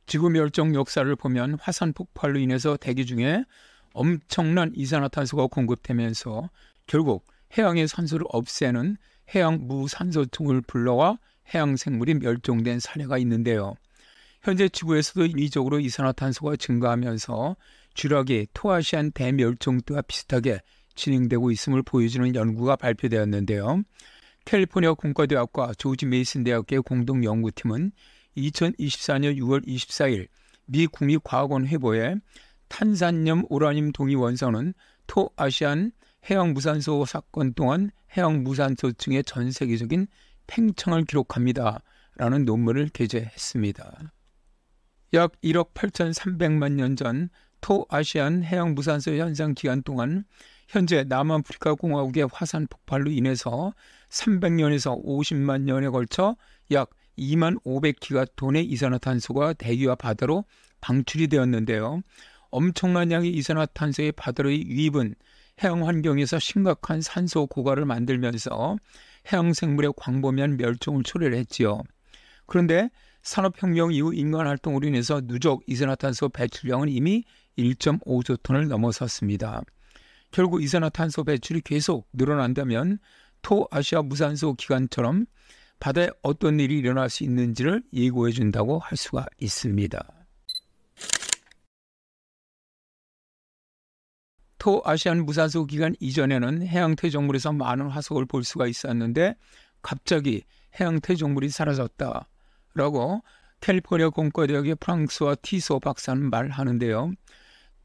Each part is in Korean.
지구 멸종 역사를 보면 화산 폭발로 인해서 대기 중에 엄청난 이산화탄소가 공급되면서 결국 해양의 산소를 없애는 해양 무산소층을 불러와 해양 생물이 멸종된 사례가 있는데요. 현재 지구에서도 인위적으로 이산화탄소가 증가하면서 쥐라기 토아시안 대멸종 때와 비슷하게 진행되고 있음을 보여주는 연구가 발표되었는데요. 캘리포니아 공과대학과 조지 메이슨 대학의 공동 연구팀은 2024년 6월 24일 미 국립과학원 회보에 탄산염 우라늄 동위 원소는 토아시안 해양 무산소 사건 동안 해양 무산소층의 전 세계적인 팽창을 기록합니다. 라는 논문을 게재했습니다. 약 1억 8,300만 년 전 토아시안 해양 무산소 현상 기간 동안 현재 남아프리카 공화국의 화산 폭발로 인해서 300년에서 50만 년에 걸쳐 약 2만 500기가톤의 이산화탄소가 대기와 바다로 방출이 되었는데요. 엄청난 양의 이산화탄소의 바다로의 유입은 해양 환경에서 심각한 산소 고갈을 만들면서 해양 생물의 광범위한 멸종을 초래했지요. 그런데 산업혁명 이후 인간 활동으로 인해서 누적 이산화탄소 배출량은 이미 1.5조 톤을 넘어섰습니다. 결국 이산화탄소 배출이 계속 늘어난다면 토아시아 무산소 기간처럼 바다에 어떤 일이 일어날 수 있는지를 예고해 준다고 할 수가 있습니다. 토아시안 무산소 기간 이전에는 해양 퇴적물에서 많은 화석을 볼 수가 있었는데 갑자기 해양 퇴적물이 사라졌다라고 캘리포니아 공과대학의 프랑스와 티소 박사는 말하는데요.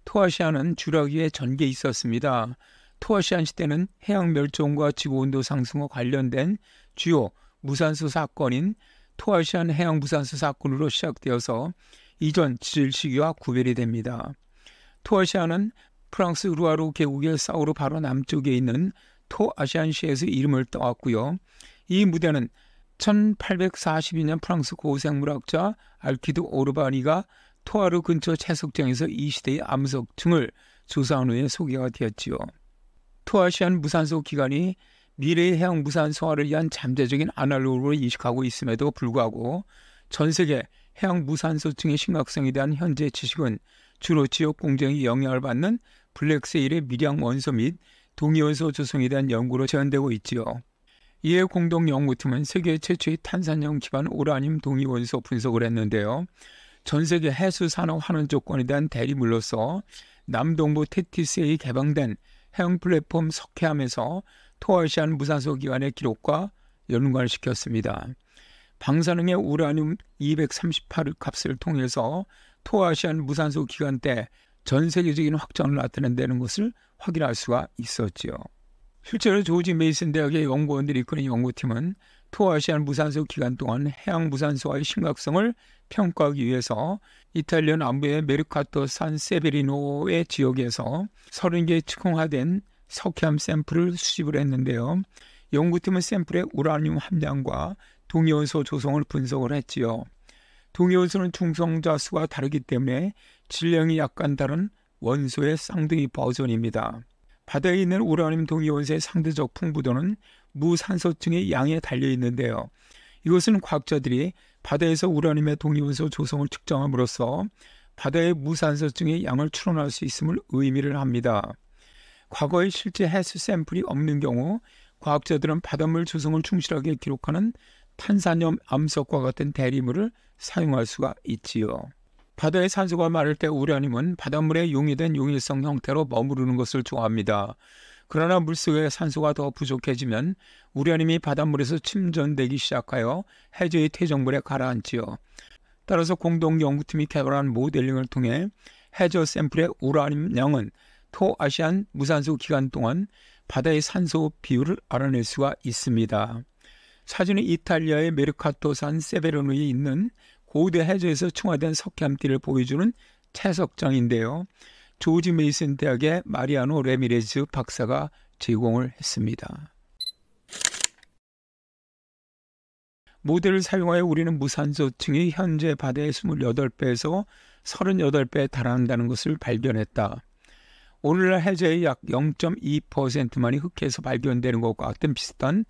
토아시안은 쥐라기의 전개에 있었습니다. 토아시안 시대는 해양 멸종과 지구온도 상승과 관련된 주요 무산소 사건인 토아시안 해양 무산소 사건으로 시작되어서 이전 지질 시기와 구별이 됩니다. 토아시안은 프랑스 루아르 계곡의 사우르 바로 남쪽에 있는 토아시안시에서 이름을 따왔고요. 이 무대는 1842년 프랑스 고생물학자 알키드 오르바니가 토아르 근처 채석장에서 이 시대의 암석층을 조사한 후에 소개가 되었지요. 토아시안 무산소 기간이 미래의 해양 무산소화를 위한 잠재적인 아날로그로 인식하고 있음에도 불구하고 전 세계 해양 무산소층의 심각성에 대한 현재 지식은 주로 지역 공정이 영향을 받는 블랙세일의 미량 원소 및 동위원소 조성에 대한 연구로 제한되고 있지요. 이에 공동 연구팀은 세계 최초의 탄산염 기반 우라늄 동위원소 분석을 했는데요. 전 세계 해수 산업 환원 조건에 대한 대리물로서 남동부 테티스에 개방된 해양 플랫폼 석회암에서 토아시안 무산소 기간의 기록과 연관을 시켰습니다. 방사능의 우라늄 238 값을 통해서 토아시안 무산소 기간 때 전 세계적인 확장을 나타낸다는 것을 확인할 수가 있었지요. 실제로 조지 메이슨 대학의 연구원들이 이끄는 연구팀은 토아시안 무산소 기간 동안 해양 무산소화의 심각성을 평가하기 위해서 이탈리아 남부의 메르카토 산 세베리노의 지역에서 30개의 측정화된 석회암 샘플을 수집을 했는데요. 연구팀은 샘플의 우라늄 함량과 동위원소 조성을 분석을 했지요. 동위원소는 중성자 수가 다르기 때문에 질량이 약간 다른 원소의 쌍둥이 버전입니다. 바다에 있는 우라늄 동위원소의 상대적 풍부도는 무산소층의 양에 달려있는데요. 이것은 과학자들이 바다에서 우라늄의 동위원소 조성을 측정함으로써 바다의 무산소층의 양을 추론할 수 있음을 의미를 합니다. 과거에 실제 해수 샘플이 없는 경우 과학자들은 바닷물 조성을 충실하게 기록하는 탄산염 암석과 같은 대리물을 사용할 수가 있지요. 바다의 산소가 마를 때 우라늄은 바닷물에 용이된 용일성 형태로 머무르는 것을 좋아합니다. 그러나 물속에 산소가 더 부족해지면 우라늄이 바닷물에서 침전되기 시작하여 해저의 퇴적물에 가라앉지요. 따라서 공동 연구팀이 개발한 모델링을 통해 해저 샘플의 우라늄 양은 토아시안 무산소 기간 동안 바다의 산소 비율을 알아낼 수가 있습니다. 사진은 이탈리아의 메르카토산 세베르노에 있는 고대 해저에서 층화된 석회암띠를 보여주는 채석장인데요. 조지 메이슨 대학의 마리아노 레미레즈 박사가 제공을 했습니다. 모델을 사용하여 우리는 무산소층이 현재 바다의 28배에서 38배에 달한다는 것을 발견했다. 오늘날 해저의 약 0.2%만이 흙에서 발견되는 것과 같은 비슷한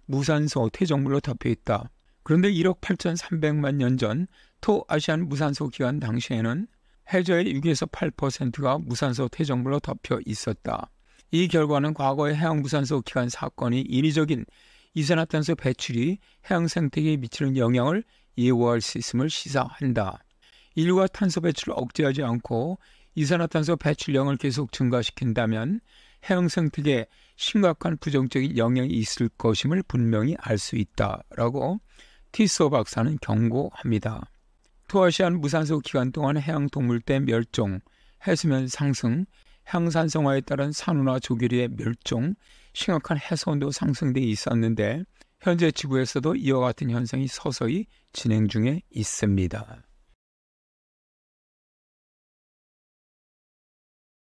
무산소 퇴적물로 덮여있다. 그런데 1억 8,300만 년 전 토아시안 무산소 기간 당시에는 해저의 6에서 8%가 무산소 퇴적물로 덮여 있었다. 이 결과는 과거의 해양 무산소 기간 사건이 인위적인 이산화탄소 배출이 해양 생태계에 미치는 영향을 예고할 수 있음을 시사한다. 인류가 탄소 배출을 억제하지 않고 이산화탄소 배출량을 계속 증가시킨다면 해양 생태계에 심각한 부정적인 영향이 있을 것임을 분명히 알 수 있다라고 티소 박사는 경고합니다. 토아시안 무산소 기간 동안 해양 동물대 멸종, 해수면 상승, 향산성화에 따른 산호나 조개류의 멸종, 심각한 해수온도 상승 등이 있었는데 현재 지구에서도 이와 같은 현상이 서서히 진행 중에 있습니다.